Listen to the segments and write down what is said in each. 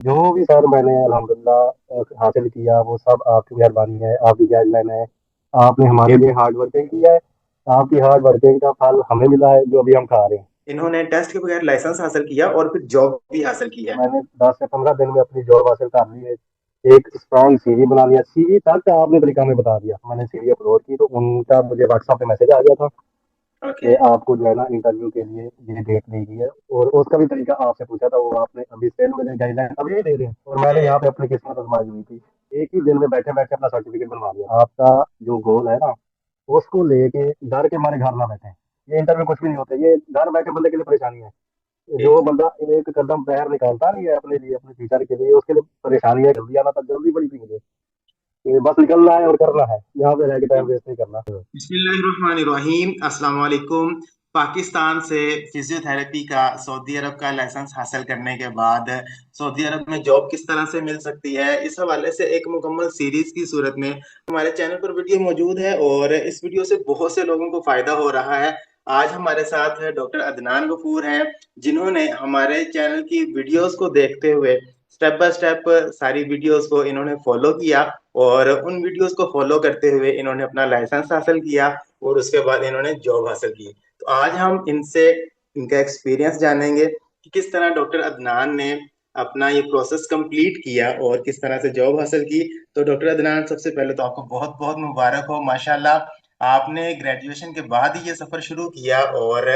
जो भी सर मैंने अल्हम्दुलिल्लाह हासिल किया वो सब आपकी मेहरबानी है, आपकी गाइडलाइन है। आपने हमारे लिए हार्ड वर्किंग किया है। आपकी हार्ड वर्किंग का फल हमें मिला है, जो अभी हम खा रहे हैं। इन्होंने टेस्ट के बगैर लाइसेंस हासिल किया और फिर जॉब भी हासिल की है। मैंने 10 से 15 दिन में अपनी जॉब हासिल कर ली है। एक स्ट्रॉन्ग सीवी बना लिया। सीवी तक आपने तरीका में बता दिया। मैंने सीवी अपलोड की तो उनका मुझे व्हाट्सएप पे मैसेज आ गया था ओके। कि आपको जो है ना इंटरव्यू के लिए ये डेट दी गई है। और उसका भी तरीका आपसे पूछा था, वो आपने अभी सेंड मुझे गाइडलाइन अभी ही दे रहे हैं। और मैंने यहाँ पे अपनी किस्मत आजमाई हुई थी। एक ही दिन में बैठे बैठे अपना सर्टिफिकेट बनवा लिया। आपका जो गोल है ना, उसको लेके डर के मारे घर ना बैठे। ये इंटरव्यू कुछ भी नहीं होता, ये घर बैठे बंदे के लिए परेशानी है। जो बंदा एक कदम पैर निकालता नहीं है अपने लिए, अपने फ्यूचर के लिए, उसके लिए परेशानी है। जल्दी आना, तब जल्दी पड़ी थी मुझे। ये बस निकलना है और करना है, यहाँ पे रह के टाइम वेस्ट नहीं करना। बिस्मिल्लाहिर्रहमानिर्रहीम, अस्सलाम वालेकुम। पाकिस्तान से फिजियोथेरेपी का सऊदी अरब का लाइसेंस हासिल करने के बाद सऊदी अरब में जॉब किस तरह से मिल सकती है, इस हवाले से एक मुकम्मल सीरीज की सूरत में हमारे चैनल पर वीडियो मौजूद है और इस वीडियो से बहुत से लोगों को फायदा हो रहा है। आज हमारे साथ है डॉक्टर अदनान गफूर हैं, जिन्होंने हमारे चैनल की वीडियोस को देखते हुए स्टेप बाय स्टेप सारी वीडियोस को इन्होंने फॉलो किया और उन वीडियोस को फॉलो करते हुए इन्होंने अपना लाइसेंस हासिल किया और उसके बाद इन्होंने जॉब हासिल की। तो आज हम इनसे इनका एक्सपीरियंस जानेंगे कि किस तरह डॉक्टर अदनान ने अपना ये प्रोसेस कंप्लीट किया और किस तरह से जॉब हासिल की। तो डॉक्टर अदनान, सबसे पहले तो आपको बहुत बहुत मुबारक हो, माशाल्लाह। आपने ग्रेजुएशन के बाद ही ये सफर शुरू किया और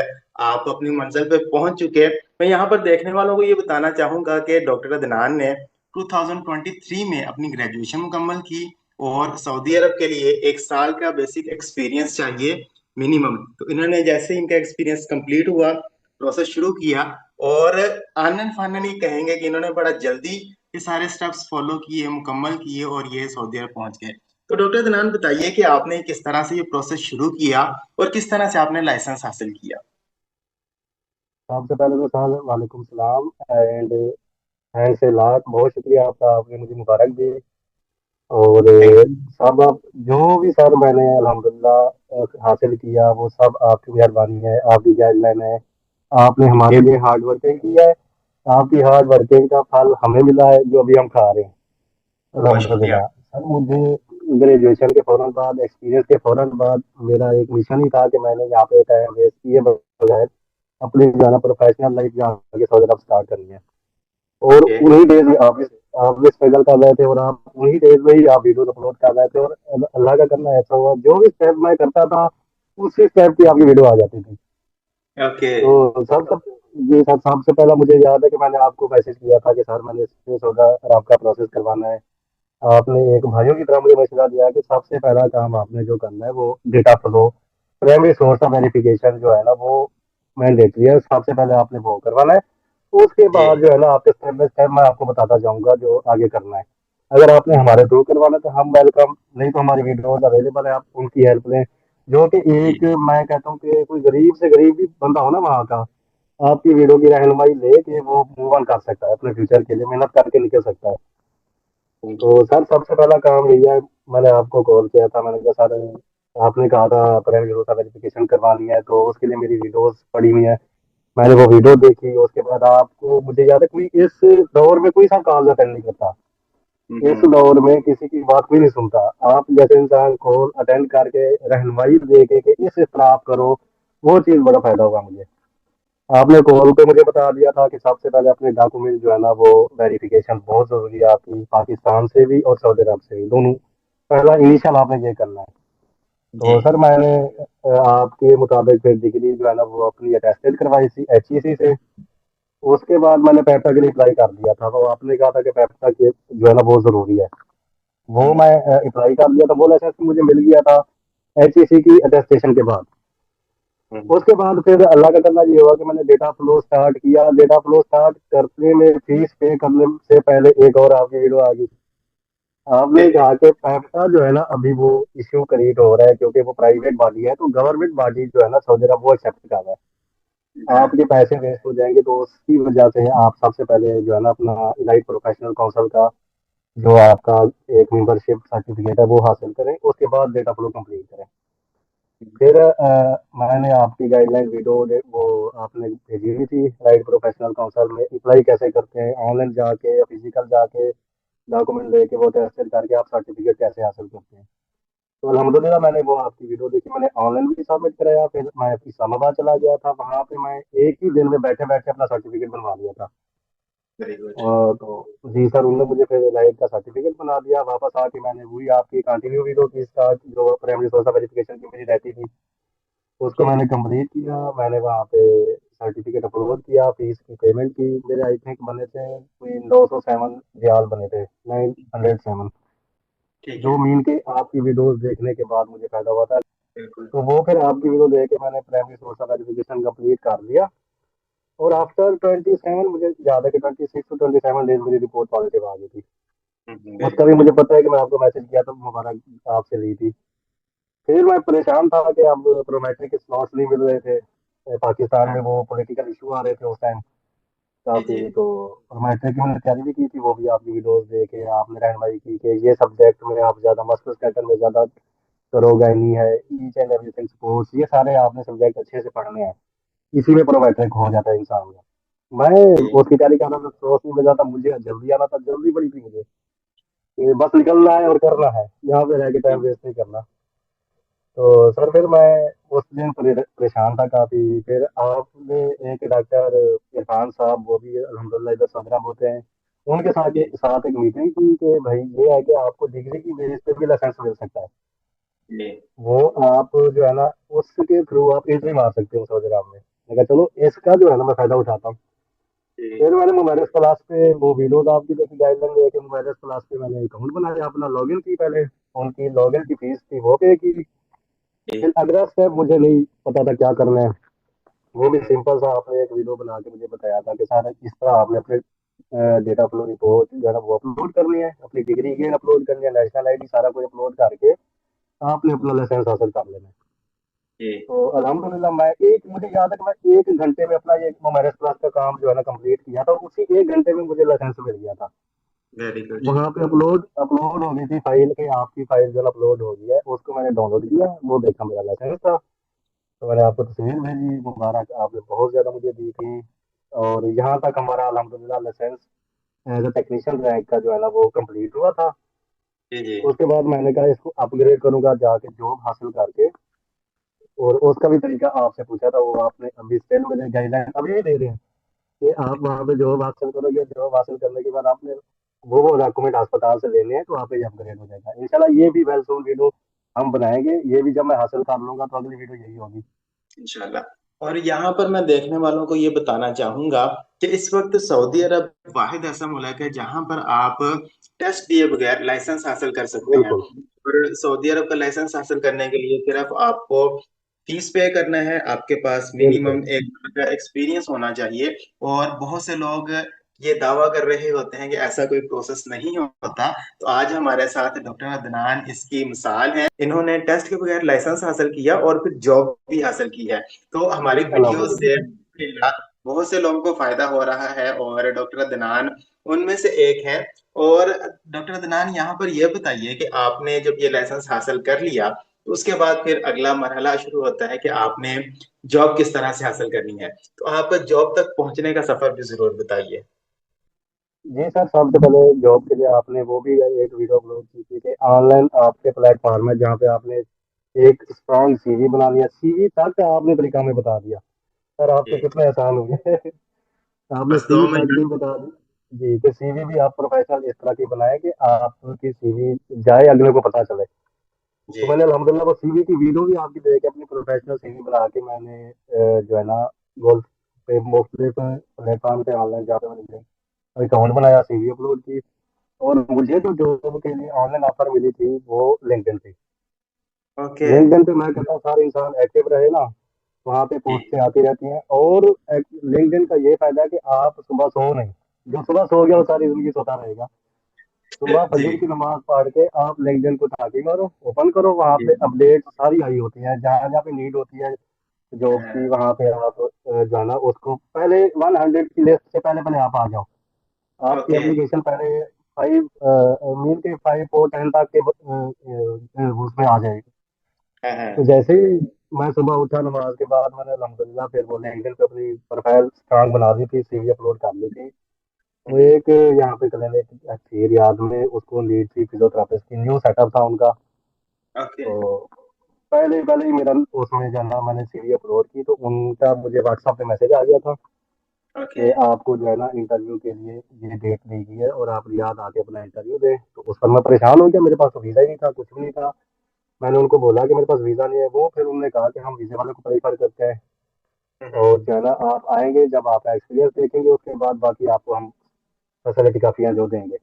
आप अपनी मंजिल पे पहुंच चुके। मैं यहाँ पर देखने वालों को ये बताना चाहूंगा कि डॉक्टर अदनान ने 2023 में अपनी ग्रेजुएशन मुकम्मल की और सऊदी अरब के लिए 1 साल का बेसिक एक्सपीरियंस चाहिए मिनिमम। तो इन्होंने जैसे ही इनका एक्सपीरियंस कंप्लीट हुआ, प्रोसेस शुरू किया और आनन फानन ही कहेंगे कि इन्होंने बड़ा जल्दी ये सारे स्टेप्स फॉलो किए, मुकम्मल किए और ये सऊदी अरब पहुंच गए। तो डॉक्टर अदनान, बताइए कि आपने किस तरह से ये प्रोसेस शुरू किया और किस तरह से आपने लाइसेंस हासिल किया। सबसे पहले तो सर वालेकुम सलाम एंड थैंक्स ए लॉट। बहुत शुक्रिया आपका, आपने मुझे मुबारक दी। और थैंक यू। सब आप जो भी सर मैंने अल्हम्दुलिल्लाह हासिल किया वो सब आपकी मेहरबानी है, आपकी गाइडलाइन है। आपने हमारे लिए हार्ड वर्किंग की है। आपकी हार्ड वर्किंग का फल हमें मिला है, जो अभी हम खा रहे हैं बहुत शुक्रिया। अल्हम्दुलिल्लाह। सर मुझे ग्रेजुएशन के फौरन बाद, एक्सपीरियंस के फौरन बाद, मेरा एक मिशन ही था कि मैंने यहाँ पे टाइम वेस्ट किए बगैर अपनी जाना प्रोफेशनल लाइफ यहाँ आगे सौ स्टार्ट करनी है। और ओके। उन्हीं डेज में आप भी स्ट्रगल कर रहे थे और आप उन्हीं डेज में ही आप वीडियो अपलोड कर रहे थे। और अल्लाह का करना ऐसा हुआ, जो भी स्टेप मैं करता था उसी स्टेप की आपकी वीडियो आ जाती थी। ओके। तो सर सब ये सर सबसे पहला मुझे याद है कि मैंने आपको मैसेज किया था कि सर मैंने इसमें सौदा और आपका प्रोसेस करवाना है। आपने एक भाइयों की तरह मुझे मशवरा दिया कि सबसे पहला काम आपने जो करना है वो data flow, primary source of verification जो है ना वो मैंडेटरी है। सबसे पहले आपने वो करवाना है। उसके जी। बाद जो है ना आपके स्टेप बाय स्टेप मैं आपको बताता जाऊंगा जो आगे करना है। अगर आपने हमारे थ्रू करवाना है तो हम वेलकम, नहीं तो हमारी वीडियोज अवेलेबल है, आप उनकी हेल्प लें। जो कि जी। एक मैं कहता हूँ कि कोई गरीब से गरीब भी बंदा हो ना वहाँ का, आपकी वीडियो की रहनुमाई ले के वो मूव ऑन कर सकता है, अपने फ्यूचर के लिए मेहनत करके निकल सकता है। तो सर सबसे पहला काम यही है। मैंने आपको कॉल किया था, मैंने कहा सर आपने कहा था प्राइमरी वीडियो का वेरिफिकेशन करवानी है, तो उसके लिए मेरी वीडियोस पड़ी हुई है। मैंने वो वीडियो देखी, उसके बाद आपको, मुझे याद है कोई इस दौर में कोई सा कॉल अटेंड नहीं करता। इस हम्म। दौर में किसी की बात कोई नहीं सुनता। आप जैसे इंसान कॉल अटेंड करके रहनुमाई दे के कि इस तरह आप करो, वो चीज़ बड़ा फायदा होगा मुझे। आपने कॉल पे मुझे बता दिया था कि सबसे पहले अपने डॉक्यूमेंट जो है ना वो वेरिफिकेशन बहुत जरूरी है आपकी, पाकिस्तान से भी और सऊदी अरब से भी, दोनों। पहला इनिशियल आपने ये करना है। जी। तो सर मैंने आपके मुताबिक फिर डिग्री जो है ना वो अपनी अटेस्टेड करवाई थी HEC से। उसके बाद मैंने पैप्टा के लिए अप्लाई कर दिया था, तो आपने कहा था कि पैप्टा के जो है ना वो जरूरी है। वो हम्म। मैं अप्लाई कर दिया था, वो लाइसेंस मुझे मिल गया था HEC की अटेस्टेशन के बाद। हम्म। उसके बाद फिर अल्लाह का करना ये हुआ कि मैंने डेटा फ्लो स्टार्ट किया। डेटा फ्लो स्टार्ट करने में फीस पे करने से पहले एक और आपकी वीडियो आ गई। आपने कहा कि पैसा जो है ना अभी वो इश्यू क्रिएट हो रहा है, क्योंकि वो प्राइवेट बॉडी है, तो गवर्नमेंट बॉडी जो है ना सऊदी अरब वो एक्सेप्ट कर रहा है। आपके पैसे वेस्ट हो जाएंगे, तो उसकी वजह से आप सबसे पहले जो है ना अपना इलाइट प्रोफेशनल काउंसिल का जो आपका एक मेंबरशिप सर्टिफिकेट है वो हासिल करें। उसके बाद डेटा फ्लो कंप्लीट करें। फिर मैंने आपकी गाइडलाइन वीडियो वो आपने भेजी हुई थी, राइट प्रोफेशनल काउंसल में अप्लाई कैसे करते हैं, ऑनलाइन जाके या फिजिकल जाके डॉक्यूमेंट लेके वो टेस्ट करके आप सर्टिफिकेट कैसे हासिल करते हैं। तो अल्हम्दुलिल्लाह मैंने वो आपकी वीडियो देखी, मैंने ऑनलाइन भी सबमिट कराया, फिर मैं इस्लामाबाद चला गया था, वहाँ पे मैं एक ही दिन में बैठे बैठे अपना सर्टिफिकेट बनवा लिया था। Very good. और तो जी सर, उन्होंने मुझे फिर लाइट का सर्टिफिकेट बना दिया, वापस आके मैंने वही आपकी कंटिन्यू वीडियो की, इसका जो प्राइमरी सोर्स ऑफ वेरिफिकेशन की मेरी रहती थी उसको मैंने कंप्लीट किया। मैंने वहाँ पे सर्टिफिकेट अपलोड किया, फीस की पेमेंट की, मेरे आई थिंक बने थे कोई 907 रियाल बने थे, 907, ठीक जो है। मीन के आपकी वीडियोस देखने के बाद मुझे फायदा हुआ था। बिल्कुल। तो वो फिर आपकी वीडियो देख के मैंने primary source of verification complete कर लिया। और आफ्टर 27, मुझे याद है कि 26 to 27 डेज मेरी रिपोर्ट पॉजिटिव आ गई थी। वेरी उसका भी गुड। मुझे पता है कि मैं आपको मैसेज किया तो मुबारक आपसे ली थी। फिर मैं परेशान था कि अब प्रोमेट्रिक के स्लॉट्स नहीं मिल रहे थे, पाकिस्तान में वो पॉलिटिकल इशू आ रहे थे उस टाइम जी जी। काफी। तो प्रोमेट्रिक की मैंने तैयारी भी की थी, वो भी आपकी वीडियोस देखे आपने रहनमाई की कि ये सब्जेक्ट में आप ज्यादा मस्कुलस्केलेटल में ज्यादा करोगे, नहीं है ईच एंड एवरीथिंग स्पोर्ट्स, ये सारे आपने सब्जेक्ट अच्छे से पढ़ने हैं, इसी में प्रोमेट्रिक हो जाता है इंसान का। मैं जी उसकी तैयारी कर रहा था, सोच नहीं में जाता, मुझे जल्दी आना था, जल्दी पड़ी थी मुझे कि बस निकलना है और करना है, यहाँ पे रह के टाइम जी। वेस्ट नहीं करना। तो सर फिर मैं उस दिन परेशान था काफी। फिर आपने एक डॉक्टर इरफान साहब, वो भी अल्हम्दुलिल्लाह इधर सदरा में होते हैं, उनके साथ एक मीटिंग की कि भाई ये है कि आपको डिग्री की बेस पे भी लाइसेंस मिल सकता है। जी वो आप जो है ना उसके थ्रू आप एंट्री मार सकते हो सऊदी अरब में। मैं कहा चलो इसका जो है ना मैं फायदा उठाता हूँ। जी। फिर मैंने मोबाइल क्लास पे वो वीडियोज आपकी देखी, गाइडलाइन लेके मोबाइल क्लास पे मैंने अकाउंट बनाया, अपना लॉगिन की, पहले उनकी लॉगिन की फीस थी वो पे की। जी। फिर अगला स्टेप मुझे नहीं पता था क्या करना है, वो भी सिंपल सा आपने एक वीडियो बना के मुझे बताया था कि सारा किस तरह आपने अपने डेटा अपलोड रिपोर्ट जो है ना वो अपलोड करनी है, अपनी डिग्री की अपलोड करनी है, नेशनल आईडी सारा कुछ अपलोड करके आपने अपना लाइसेंस हासिल कर लेना है। जी। तो अल्हम्दुलिल्लाह मैं एक, मुझे याद है कि मैं 1 घंटे में अपना ये मोमेरस क्लास का काम जो है ना कंप्लीट किया था, उसी 1 घंटे में मुझे लाइसेंस मिल गया था। Very good. वहाँ पे अपलोड अपलोड हो गई थी फाइल के, आपकी फाइल जो है अपलोड हो गई है, उसको मैंने डाउनलोड किया, वो देखा मेरा लाइसेंस था। तो मैंने आपको तस्वीर भेजी, मुबारक आपने बहुत ज़्यादा मुझे दी थी। और यहाँ तक हमारा अल्हम्दुलिल्लाह licence as a technician rank का जो है ना वो कंप्लीट हुआ था। जी जी। उसके बाद मैंने कहा इसको अपग्रेड करूंगा जाके जॉब हासिल करके। और उसका भी तरीका आपसे पूछा था, वो आपने अभी स्टेल में गाइडलाइन अभी भी दे रहे हैं कि आप वहाँ पे जॉब हासिल करोगे, जॉब हासिल करने के बाद आपने वो डॉक्यूमेंट अस्पताल से लेने हैं, तो वहाँ पे ये अपग्रेड हो जाएगा इंशाल्लाह। ये भी वेल सून वीडियो हम बनाएंगे, ये भी जब मैं हासिल कर लूंगा तो अगली वीडियो यही होगी। इंशाल्लाह। और यहाँ पर मैं देखने वालों को ये बताना चाहूंगा कि इस वक्त सऊदी अरब वाहिद ऐसा मुल्क है जहां पर आप टेस्ट दिए बगैर लाइसेंस हासिल कर सकते हैं। बिल्कुल। और सऊदी अरब का लाइसेंस हासिल करने के लिए सिर्फ आपको फीस पे करना है, आपके पास बिल्कुल। मिनिमम एक साल का एक्सपीरियंस होना चाहिए। और बहुत से लोग ये दावा कर रहे होते हैं कि ऐसा कोई प्रोसेस नहीं होता। तो आज हमारे साथ डॉक्टर अदनान इसकी मिसाल है, इन्होंने टेस्ट के बगैर लाइसेंस हासिल किया और फिर जॉब भी हासिल की है। तो हमारी वीडियो से अल्हम्दुलिल्लाह। बहुत से लोगों को फायदा हो रहा है और डॉक्टर अदनान उनमें से एक है। और डॉक्टर अदनान, यहाँ पर यह बताइए कि आपने जब ये लाइसेंस हासिल कर लिया तो उसके बाद फिर अगला मरहला शुरू होता है कि आपने जॉब किस तरह से हासिल करनी है। तो आप जॉब तक पहुंचने का सफर भी जरूर बताइए। जी सर, सबसे पहले जॉब के लिए आपने वो भी एक वीडियो अपलोड की थी कि ऑनलाइन आपके प्लेटफॉर्म है जहाँ पे आपने एक स्ट्रॉन्ग सीवी बना लिया, सीवी तक आपने तरीका में बता दिया। सर आपके जी। कितने आसान हो गए आपने बस दो सीवी तक भी मिनट बता दी। जी, कि सीवी भी आप प्रोफेशनल इस तरह की बनाए कि आपकी सीवी जाए अगले को पता चले। तो जी। मैंने अल्हम्दुलिल्लाह वो सीवी की वीडियो भी आपकी देख के अपनी प्रोफेशनल सीवी बना के मैंने जो है ना गोल्फ पे मुख्तलिफ प्लेटफॉर्म पे ऑनलाइन जहाँ पे मैंने अकाउंट बनाया, सीवी अपलोड की। और मुझे जो जॉब के लिए ऑनलाइन ऑफर मिली थी वो लिंक्डइन पे। ओके। लिंक्डइन पे मैं कहता हूँ सारे इंसान एक्टिव रहे ना, वहाँ पे जी पोस्टें आती रहती हैं। और लिंक्डइन का ये फायदा है कि आप सुबह सो नहीं, जो सुबह सो गया वो सारी जिंदगी सोता रहेगा। सुबह जी फजर की नमाज पढ़ के आप लिंक्डइन को उठा के मारो, ओपन करो, वहाँ जी। पे अपडेट सारी आई होती है, जहाँ जहाँ पे नीड होती है जॉब्स की, हाँ, वहाँ पे आप जाना, उसको पहले 100 की लिस्ट से पहले पहले आप आ जाओ। आपकी ओके। एप्लीकेशन पहले 5 मील के 5 और 10 तक के उसमें आ जाएगी। हाँ तो हाँ। जैसे ही मैं सुबह उठा, नमाज के बाद मैंने अल्हम्दुलिल्लाह फिर वो लिंक्डइन पे अपनी प्रोफाइल स्ट्रांग बना दी थी, सीवी अपलोड कर ली थी। तो हम्म, एक यहाँ पे क्लिनिक थी रियाद में, उसको लीड थी फिजियोथेरेपिस्ट की, न्यू सेटअप था उनका। ओके तो पहले पहले ही मेरा उसमें जो है ना, मैंने सीवी अपलोड की तो उनका मुझे व्हाट्सएप पे मैसेज आ गया था ओके। कि आपको जो है ना इंटरव्यू के लिए ये डेट दी गई है और आप रियाद आके अपना इंटरव्यू दें। तो उस पर मैं परेशान हो गया, मेरे पास तो वीज़ा ही नहीं था, कुछ भी नहीं था। मैंने उनको बोला कि मेरे पास वीज़ा नहीं है, वो फिर उन्होंने कहा कि हम वीज़े वाले को प्रेफर करते हैं, हम्म, और जो है ना आप आएंगे, जब आपका एक्सपीरियंस देखेंगे उसके बाद बाकी आपको हम फैसिलिटी काफ़ी हैं जो देंगे।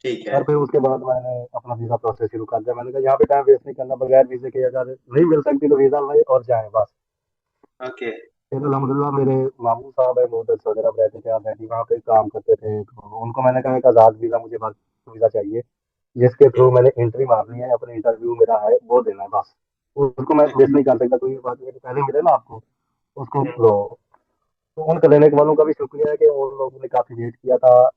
ठीक है। और फिर उसके बाद मैंने अपना वीज़ा प्रोसेस शुरू कर दिया। मैंने कहा यहाँ पे टाइम वेस्ट नहीं करना, बगैर वीज़े के अगर नहीं मिल सकती तो वीज़ा नहीं और जाएं बस। ओके। फिर अलहमदिल्ला मेरे मामू साहब है, वो 10 वगैरह रहते थे, आप वहाँ पे काम करते थे, तो उनको मैंने कहा एक आज़ाद वीज़ा, मुझे वर्क वीज़ा चाहिए जिसके थ्रू मैंने एंट्री मारनी है, अपने इंटरव्यू मेरा है वो देना है बस। उसको मैं वेस्ट नहीं कर सकता, कोई बात नहीं पहले मिले ना आपको, उसको हम्म, लो। तो उन क्लिनिक वालों का भी शुक्रिया है कि उन लोगों ने काफ़ी वेट किया था।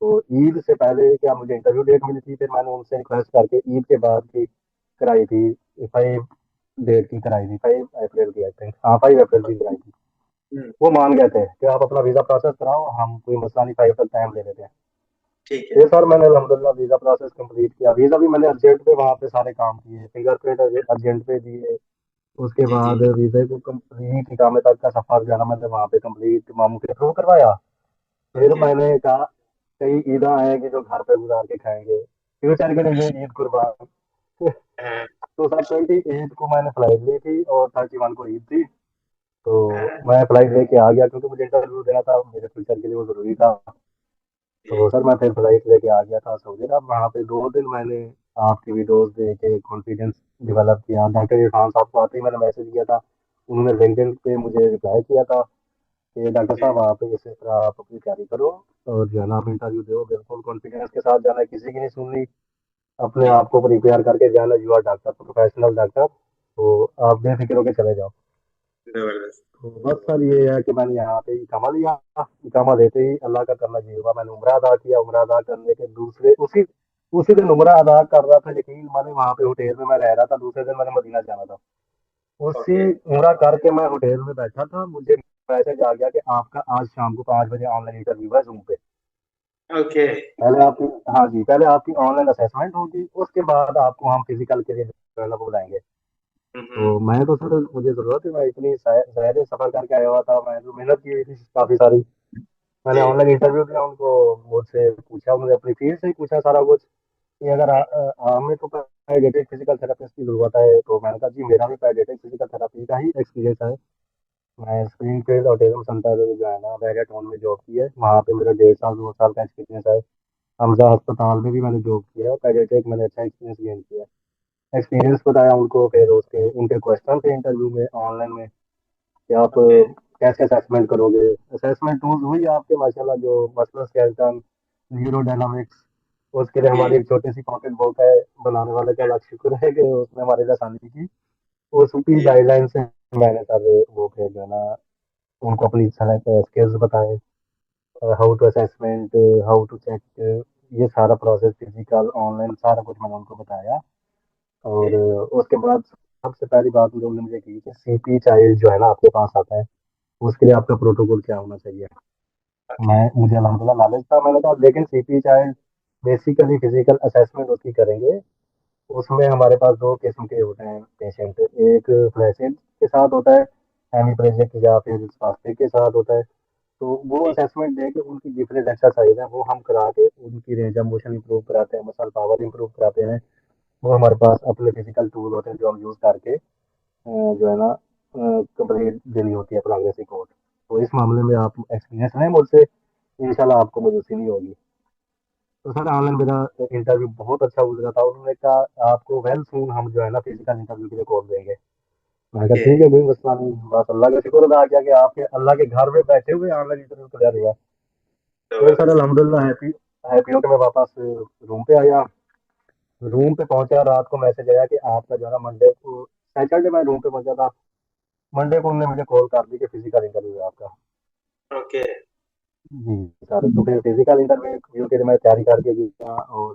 तो ईद से पहले क्या मुझे इंटरव्यू डेट मिली थी, फिर मैंने उनसे रिक्वेस्ट करके ईद के बाद की कराई थी, 5 डेट की कराई थी, 5 अप्रैल की आई थिंक, हाँ 5 अप्रैल की कराई थी। हम्म, वो मान गए थे कि आप अपना वीज़ा प्रोसेस कराओ, हम कोई मसला नहीं, 5 तक टाइम ले लेते हैं। ठीक है। फिर सर मैंने अलहमदिल्ला वीज़ा प्रोसेस कंप्लीट किया, वीज़ा भी मैंने अर्जेंट पे वहाँ पे सारे काम किए, फिंगरप्रिंट अर्जेंट पे दिए। उसके जी जी। बाद वीज़े को कंप्लीट इकामे तक का सफ़र जो है ना मैंने वहाँ पे कंप्लीट मामू के थ्रू करवाया। फिर ओके। मैंने कहा कई ईदा आएंगी जो घर पे गुजार के खाएंगे, फ्यूचर के लिए ईद कुर्बान। हाँ तो सर 28 को मैंने फ्लाइट ली थी और 31 को ईद थी। तो हाँ। मैं फ्लाइट लेके आ गया क्योंकि मुझे इंटरव्यू देना था, मेरे फ्यूचर के लिए वो ज़रूरी था। तो जी सर मैं फिर फ्लाइट लेके आ गया था सऊदी अरब। वहाँ पे 2 दिन मैंने आपकी वीडियोस देख के कॉन्फिडेंस डेवलप किया। डॉक्टर इरफान साहब को आते ही मैंने मैसेज किया था, उन्होंने लिंक्डइन पे मुझे रिप्लाई किया था कि डॉक्टर जी साहब आप इस तरह आप अपनी तैयारी करो और जो है ना आप इंटरव्यू दो, बिल्कुल कॉन्फिडेंस के साथ जाना है, किसी की नहीं सुननी, अपने जी। आप को प्रिपेयर करके जाना, you are doctor, professional doctor, तो आप बेफिक्र होकर चले जाओ। जबरदस्त। तो बस सर ये है कि मैंने यहाँ पे इकामा लिया। इकामा लेते ही अल्लाह का करना ये हुआ, मैंने उम्रा अदा किया। उम्रा अदा करने के दूसरे उसी उसी दिन उम्रा अदा कर रहा था, यकीन माने वहाँ पे होटल में मैं रह रहा था, दूसरे दिन मैंने मदीना जाना था। ओके उसी उम्रा करके मैं होटल में बैठा था, मुझे मैसेज आ गया कि आपका आज शाम को 5 बजे ऑनलाइन इंटरव्यू है जूम पे। ओके। पहले आपकी, हाँ जी, पहले आपकी ऑनलाइन असेसमेंट होगी, उसके बाद आपको हम फिजिकल के लिए जो है ना बुलाएंगे। हम्म, तो मैं तो सर मुझे जरूरत है, मैं इतनी शहर सफर करके आया हुआ था, मैं तो मेहनत की हुई थी काफी सारी। मैंने जी ऑनलाइन इंटरव्यू दिया, उनको मुझसे पूछा, उन्होंने अपनी फील्ड से ही पूछा सारा कुछ कि अगर हमें तो पेडियाट्रिक फिजिकल थेरेपिस्ट की जरूरत है। तो मैंने कहा जी मेरा भी पेडियाट्रिक फिजिकल थेरेपी का ही एक्सपीरियंस है। मैं स्प्रिंगफील्ड ऑटिज्म सेंटर जो है ना वेरिया टाउन में जॉब की है, वहाँ पे मेरा 1.5 साल 2 साल का एक्सपीरियंस है। हमजा अस्पताल में भी मैंने जॉब किया है और पेडियाट्रिक मैंने अच्छा एक्सपीरियंस गेन किया है। एक्सपीरियंस बताया उनको, फिर उसके उनके क्वेश्चन थे इंटरव्यू में ऑनलाइन में कि आप ओके। कैसे असेसमेंट करोगे। असेसमेंट टूल्स हुई आपके माशाल्लाह, जो मसलर स्केलेटन, न्यूरोडायनामिक्स, उसके लिए जी हमारी एक छोटी सी पॉकेट बुक है, बनाने वाले का लाख शुक्र है कि उसने हमारे लिए आसानी की। उसकी जी। गाइडलाइन से मैंने सारे वो फिर जो है ना उनको अपनी स्किल्स बताए, how to assessment, how to check, ये सारा प्रोसेस फिजिकल ऑनलाइन सारा कुछ मैंने उनको बताया। और जी उसके बाद सबसे पहली बात जो उन्होंने मुझे की कि सीपी चाइल्ड जो है ना आपके पास आता है, उसके लिए आपका प्रोटोकॉल क्या होना चाहिए। ओके। मैं मुझे अलहमदिल्ला नॉलेज था, मैंने कहा लेकिन CP child basically physical assessment उसकी करेंगे। उसमें हमारे पास 2 किस्म के होते हैं पेशेंट, एक फ्लैसिड के साथ होता है, हेमीप्लेजिक या फिर स्पास्टिक के साथ होता है। तो वो जी असेसमेंट दे के उनकी डिफरेंट एक्सरसाइज है वो हम करा के उनकी रेंज ऑफ मोशन इंप्रूव कराते हैं, मसल पावर इंप्रूव कराते हैं। वो हमारे पास अपने फिजिकल टूल होते हैं जो हम यूज़ करके जो है ना कंप्लीट देनी होती है प्रोग्रेस रिपोर्ट। तो इस मामले में आप एक्सपीरियंस है मुझसे, इंशाल्लाह आपको मायूसी नहीं होगी। तो सर ऑनलाइन मेरा इंटरव्यू बहुत अच्छा गुजरा था। उन्होंने कहा आपको वेल सून हम जो है ना फिजिकल इंटरव्यू के लिए कॉल देंगे। मैंने कहा ओके। ठीक है, कोई मसला नहीं, बस अल्लाह का शुक्र अदा किया कि आपके अल्लाह के घर में बैठे हुए ऑनलाइन इंटरव्यू क्लियर हुआ। फिर सर जबरदस्त। अलहमदिल्ला हैप्पी हैप्पी होकर मैं वापस रूम पे आया। रूम पे पहुंचा, रात को मैसेज आया कि आपका जो है ना मंडे को, सैटरडे मैं रूम पे पहुंचा था, मंडे को उन्होंने मुझे कॉल कर दी कि फिजिकल इंटरव्यू है आपका। ओके। जी सर, तो फिर फिजिकल इंटरव्यू के लिए मैं तैयारी करके गया। और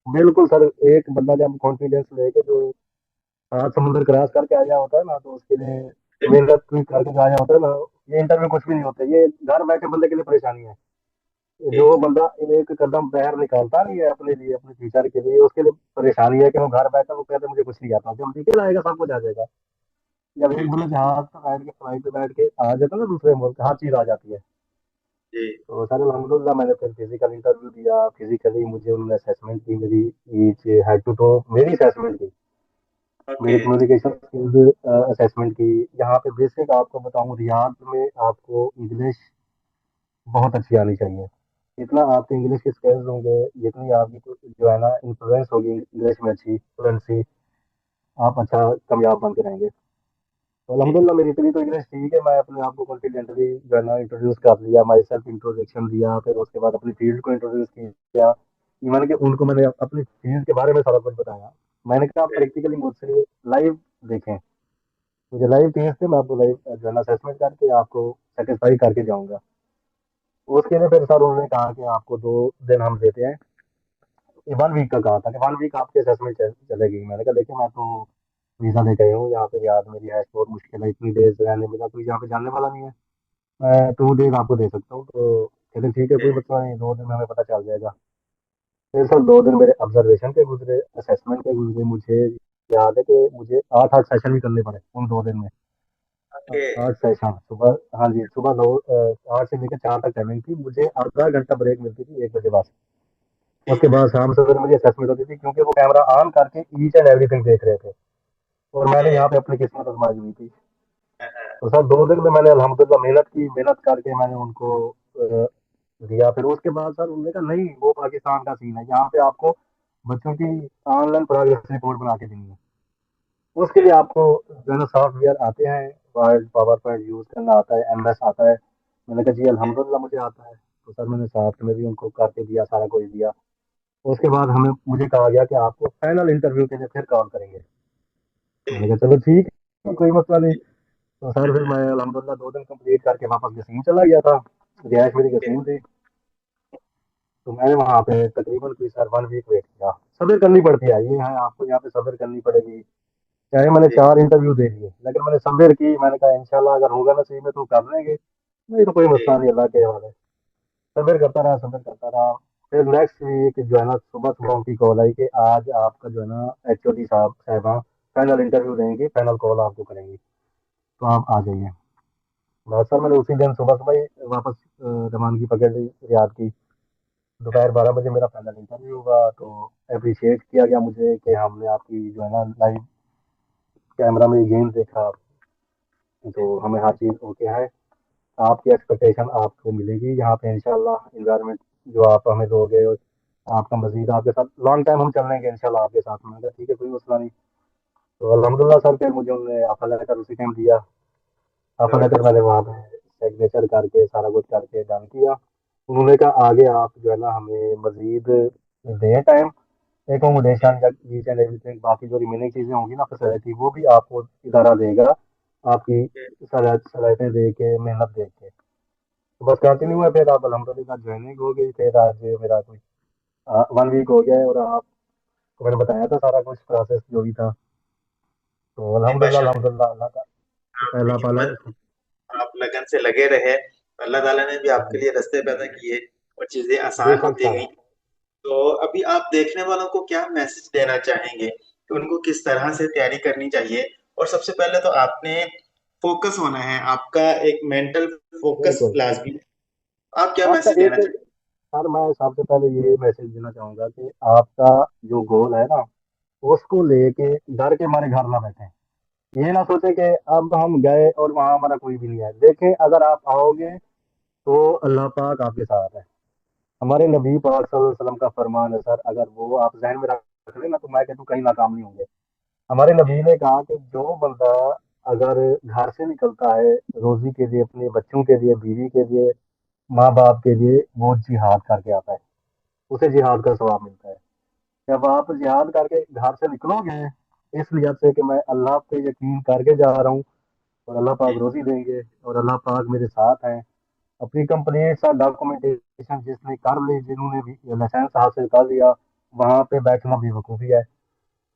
बिल्कुल सर, एक बंदा जब कॉन्फिडेंस लेके जो आज समुद्र क्रॉस करके आया होता है ना, तो उसके लिए मेहनत भी करके जो आया होता है ना, ये इंटरव्यू कुछ भी नहीं होता, ये घर बैठे बंदे के लिए परेशानी है। जो ठीक। बंदा एक कदम बाहर निकालता नहीं है अपने लिए, अपने फ्यूचर के लिए, उसके लिए परेशानी है कि वो घर बैठा, वो कहते मुझे कुछ नहीं आता, जब निकल आएगा सब कुछ आ जाएगा। जब एक बंदा जहाज पर बैठ के, फ्लाइट पे बैठ के आ जाता है ना दूसरे मुल्क, हर चीज आ जाती है। जी। तो सर अलहमदुलिल्लाह मैंने फिर फिजिकल इंटरव्यू दिया, फिजिकली मुझे उन्होंने असेसमेंट की, मेरी ईच हेड टू टो मेरी असेसमेंट की, ओके। मेरी कम्युनिकेशन स्किल्स असेसमेंट की। यहाँ पे बेसिक आपको बताऊँ, रियाद में आपको इंग्लिश बहुत अच्छी आनी चाहिए। जितना आपके इंग्लिश के स्किल्स होंगे, जितनी आपकी जो है ना इन्फ्लुएंस होगी इंग्लिश में, अच्छी फ्लुएंसी, आप अच्छा कामयाब बन के रहेंगे। तो जी। अलहमदुलिल्लाह मेरी इतनी तो इंग्लिश ठीक है, मैं अपने आप को कॉन्फिडेंटली जो है ना इंट्रोड्यूस कर लिया, माई सेल्फ इंट्रोडक्शन दिया, फिर उसके बाद अपनी फील्ड को इंट्रोड्यूस किया। इवन कि उनको मैंने अपनी फील्ड के बारे में सारा कुछ बताया। मैंने कहा आप प्रैक्टिकली मुझसे लाइव देखें, मुझे लाइव टेस्ट से मैं आपको लाइव जो है ना असेसमेंट करके आपको सेटिस्फाई करके जाऊंगा। उसके लिए फिर सर उन्होंने कहा कि आपको 2 दिन हम देते हैं। 1 वीक का कहा था कि 1 वीक आपकी असेसमेंट चलेगी। मैंने कहा देखिए मैं तो वीजा लेके आया हूँ यहाँ पे, याद मेरी है बहुत मुश्किल है, इतनी डेज रहने में, कोई यहाँ पे जानने वाला नहीं है, मैं 2 डेज आपको दे सकता हूँ। तो कहते ठीक है, कोई मसला नहीं, 2 दिन में हमें पता चल जाएगा। फिर सर 2 दिन मेरे ऑब्जर्वेशन के गुजरे, असेसमेंट के गुजरे। मुझे याद है कि मुझे 8-8 सेशन भी करने पड़े उन 2 दिन में। ओके। 8 सेशन सुबह, हाँ जी, सुबह 8 से लेकर 4 तक टाइमिंग थी, मुझे आधा घंटा ब्रेक मिलती थी 1 बजे बाद। उसके ठीक है। बाद शाम से फिर मुझे असेसमेंट होती थी, क्योंकि वो कैमरा ऑन करके ईच एंड एवरीथिंग देख रहे थे, और मैंने ओके। यहाँ पे अपनी किस्मत आजमाई हुई थी। हाँ, हाँ। तो सर 2 दिन में मैंने अल्हम्दुलिल्लाह मेहनत की, मेहनत करके मैंने उनको दिया। फिर उसके बाद सर उन्होंने कहा नहीं, वो पाकिस्तान का सीन है, यहाँ पे आपको बच्चों की ऑनलाइन प्रोग्रेस रिपोर्ट बना के देनी है। उसके ओके। लिए आपको जो है ना सॉफ्टवेयर आते हैं, वर्ड पावर पॉइंट यूज करना आता है, एमएस आता है। मैंने कहा जी अल्हम्दुलिल्लाह मुझे आता है। तो सर मैंने साथ में भी उनको करके दिया, सारा कुछ दिया। उसके बाद हमें मुझे कहा गया कि आपको फाइनल इंटरव्यू के लिए फिर कॉल करेंगे। मैंने कहा चलो ठीक है, कोई मसला नहीं। तो सर फिर मैं अल्हम्दुलिल्लाह 2 दिन कंप्लीट करके वापस गसीम चला गया था। रिहाइश मेरी गसीम थी। तो मैंने वहाँ पे तकरीबन कोई सर 1 वीक वेट किया। सब्र करनी पड़ती है, ये है आपको यहाँ पे सब्र करनी पड़ेगी। चाहे मैंने जी। 4 इंटरव्यू दे लिए, लेकिन मैंने सब्र की, मैंने कहा इंशाल्लाह अगर होगा ना सही में तो कर लेंगे, नहीं तो कोई जी। मसला नहीं, अल्लाह के हवाले। सब्र करता रहा, सब्र करता रहा। फिर नेक्स्ट वीक जो है ना सुबह सुबह उनकी कॉल आई कि आज आपका जो है ना एचओडी साहबा फाइनल इंटरव्यू देंगे, फाइनल कॉल आपको करेंगी, तो आप आ जाइए। बस सर मैंने उसी दिन सुबह सुबह ही वापस रवानगी पकड़ ली रियाद की। दोपहर 12 बजे मेरा फाइनल इंटरव्यू हुआ, तो अप्रिशिएट किया गया मुझे कि हमने आपकी जो है ना लाइव कैमरा में गेम देखा, तो हमें हर चीज़ ओके है। आपकी एक्सपेक्टेशन आपको मिलेगी यहाँ पे इंशाल्लाह, इन्वायरमेंट जो आप हमें दोगे, और आपका मजीद आपके साथ लॉन्ग टाइम हम चल लेंगे इंशाल्लाह आपके साथ में। अगर ठीक है, कोई मसला नहीं। तो अल्हम्दुलिल्लाह सर फिर मुझे उन्होंने ऑफर लेटर उसी टाइम दिया। ऑफर लेटर जबरदस्त। मैंने वहाँ पे सिग्नेचर करके सारा कुछ करके डन किया। उन्होंने कहा आगे आप जो है ना हमें मजीद दें टाइम, एकोमोडेशन या ईच एंड एवरीथिंग, बाकी जो रिमेनिंग चीज़ें होंगी ना फैसिलिटी, वो भी आपको इदारा देगा, आपकी सलाहियतें दे के, मेहनत देख के। तो बस कंटिन्यू है, फिर आप अल्हम्दुलिल्लाह ज्वाइनिंग हो गई, फिर आज मेरा कोई 1 वीक हो गया है, और आपको मैंने बताया था सारा कुछ प्रोसेस जो भी था। तो नहीं, अल्हम्दुलिल्लाह माशाल्लाह। अल्हम्दुलिल्लाह, अल्लाह का आपकी पहला पाला हिम्मत, है। आप लगन से लगे रहे, अल्लाह ताला ने भी हाँ आपके जी, लिए रास्ते पैदा किए और चीजें आसान बेशक होती सर। गई। तो अभी आप देखने वालों को क्या मैसेज देना चाहेंगे कि उनको किस तरह से तैयारी करनी चाहिए? और सबसे पहले तो आपने फोकस होना है, आपका एक मेंटल फोकस बिल्कुल। लाजमी। आप क्या आपका मैसेज एक, देना चाहेंगे? सर मैं सबसे पहले ये मैसेज देना चाहूंगा कि आपका जो गोल है ना, उसको लेके डर के मारे घर ना बैठे। ये ना सोचे कि अब हम गए और वहां हमारा कोई भी नहीं है। देखें, अगर आप आओगे तो अल्लाह पाक आपके साथ है। हमारे नबी पाक सल्लल्लाहु अलैहि वसल्लम का फरमान है सर, अगर वो आप जहन में रख लेना, तो मैं कहता हूँ कहीं नाकाम नहीं होंगे। हमारे नबी ने कहा कि जो बंदा अगर घर से निकलता है रोजी के लिए, अपने बच्चों के लिए, बीवी के लिए, माँ बाप के लिए, वो जिहाद करके आता है, उसे जिहाद का सवाब मिलता है। जब आप जिहाद करके घर से निकलोगे इस नियत से कि मैं अल्लाह पे यकीन करके जा रहा हूँ, और अल्लाह पाक जी। रोजी देंगे, और अल्लाह पाक मेरे साथ हैं, अपनी कंप्लीट सा डॉक्यूमेंटेशन जिसने कर ली, जिन्होंने भी लाइसेंस हासिल कर लिया, वहां पे बैठना बेवकूफ़ी है।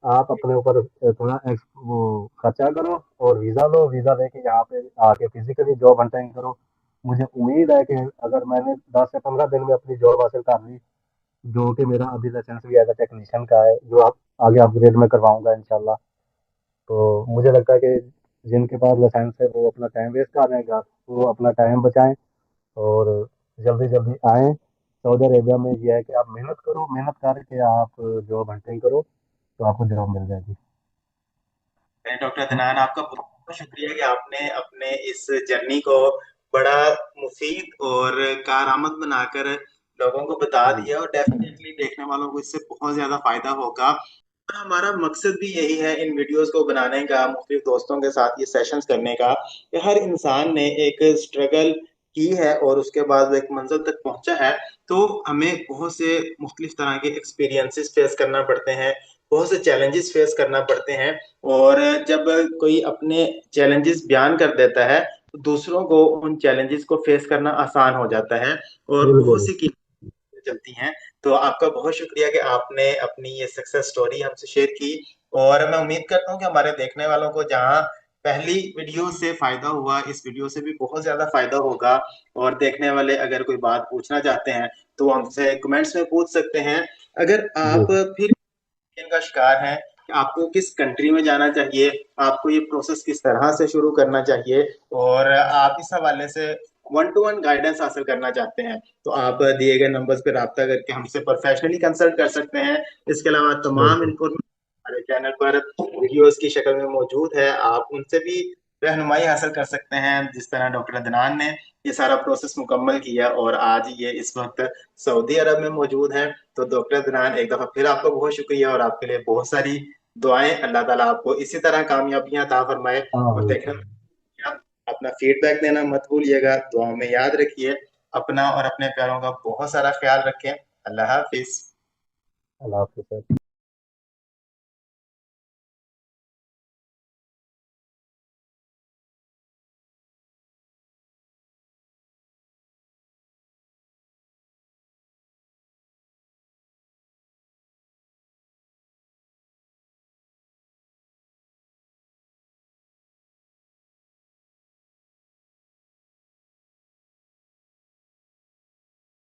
आप अपने ऊपर थोड़ा वो खर्चा करो और वीज़ा लो, वीज़ा लेके यहाँ पे आके फिजिकली जॉब हंटिंग करो। मुझे उम्मीद है कि अगर मैंने 10 से 15 दिन में अपनी जॉब हासिल कर ली, जो कि मेरा अभी लाइसेंस भी एज अ टेक्नीशियन का है, जो आप आगे अपग्रेड में करवाऊंगा इंशाल्लाह। तो मुझे लगता है कि जिनके पास लाइसेंस है वो अपना टाइम वेस्ट कर रहे हैं, वो अपना टाइम बचाएं और जल्दी जल्दी आएँ। सऊदी अरेबिया में ये है कि आप मेहनत करो, मेहनत करके आप जॉब हंटिंग करो, तो आपको जॉब मिल जाएगी। डॉक्टर अदनान, आपका बहुत बहुत शुक्रिया कि आपने अपने इस जर्नी को बड़ा मुफीद और कारआमद बनाकर लोगों को बता जी दिया, और डेफिनेटली देखने वालों को इससे बहुत ज्यादा फायदा होगा। और हमारा मकसद भी यही है इन वीडियोस को बनाने का, मुख्तलिफ दोस्तों के साथ ये सेशंस करने का, कि हर इंसान ने एक स्ट्रगल की है और उसके बाद वो एक मंजिल तक पहुंचा है। तो हमें बहुत से मुख्तलिफ तरह के एक्सपीरियंसेस फेस करना पड़ते हैं, बहुत से चैलेंजेस फेस करना पड़ते हैं। और जब कोई अपने चैलेंजेस बयान कर देता है तो दूसरों को उन चैलेंजेस को फेस करना आसान हो जाता है, और बहुत बिल्कुल। सी चलती हैं। तो आपका बहुत शुक्रिया कि आपने अपनी ये सक्सेस स्टोरी हमसे शेयर की। और मैं उम्मीद करता हूँ कि हमारे देखने वालों को जहाँ पहली वीडियो से फायदा हुआ, इस वीडियो से भी बहुत ज्यादा फायदा होगा। और देखने वाले अगर कोई बात पूछना चाहते हैं तो वो हमसे कमेंट्स में पूछ सकते हैं। अगर जी आप फिर इनका शिकार हैं कि आपको किस कंट्री में जाना चाहिए, आपको ये प्रोसेस किस तरह से शुरू करना चाहिए, और आप इस हवाले से वन टू वन गाइडेंस हासिल करना चाहते हैं, तो आप दिए गए नंबर्स पर राब्ता करके हमसे प्रोफेशनली कंसल्ट कर सकते हैं। इसके अलावा तमाम बिल्कुल। इन्फॉर्मेशन हमारे चैनल पर वीडियोस की शक्ल में मौजूद है, आप उनसे भी रहनुमाई हासिल कर सकते हैं, जिस तरह डॉक्टर अदनान ने ये सारा प्रोसेस मुकम्मल किया और आज ये इस वक्त सऊदी अरब में मौजूद हैं। तो डॉक्टर अदनान, एक दफा फिर आपका बहुत शुक्रिया और आपके लिए बहुत सारी दुआएं। अल्लाह ताला आपको इसी तरह कामयाबियां अता फरमाए। और हाँ देखना, अपना फीडबैक देना मत भूलिएगा, दुआओं में याद रखिए। अपना और अपने प्यारों का बहुत सारा ख्याल रखें। अल्लाह हाफिज। अल्लाह हाफिज़।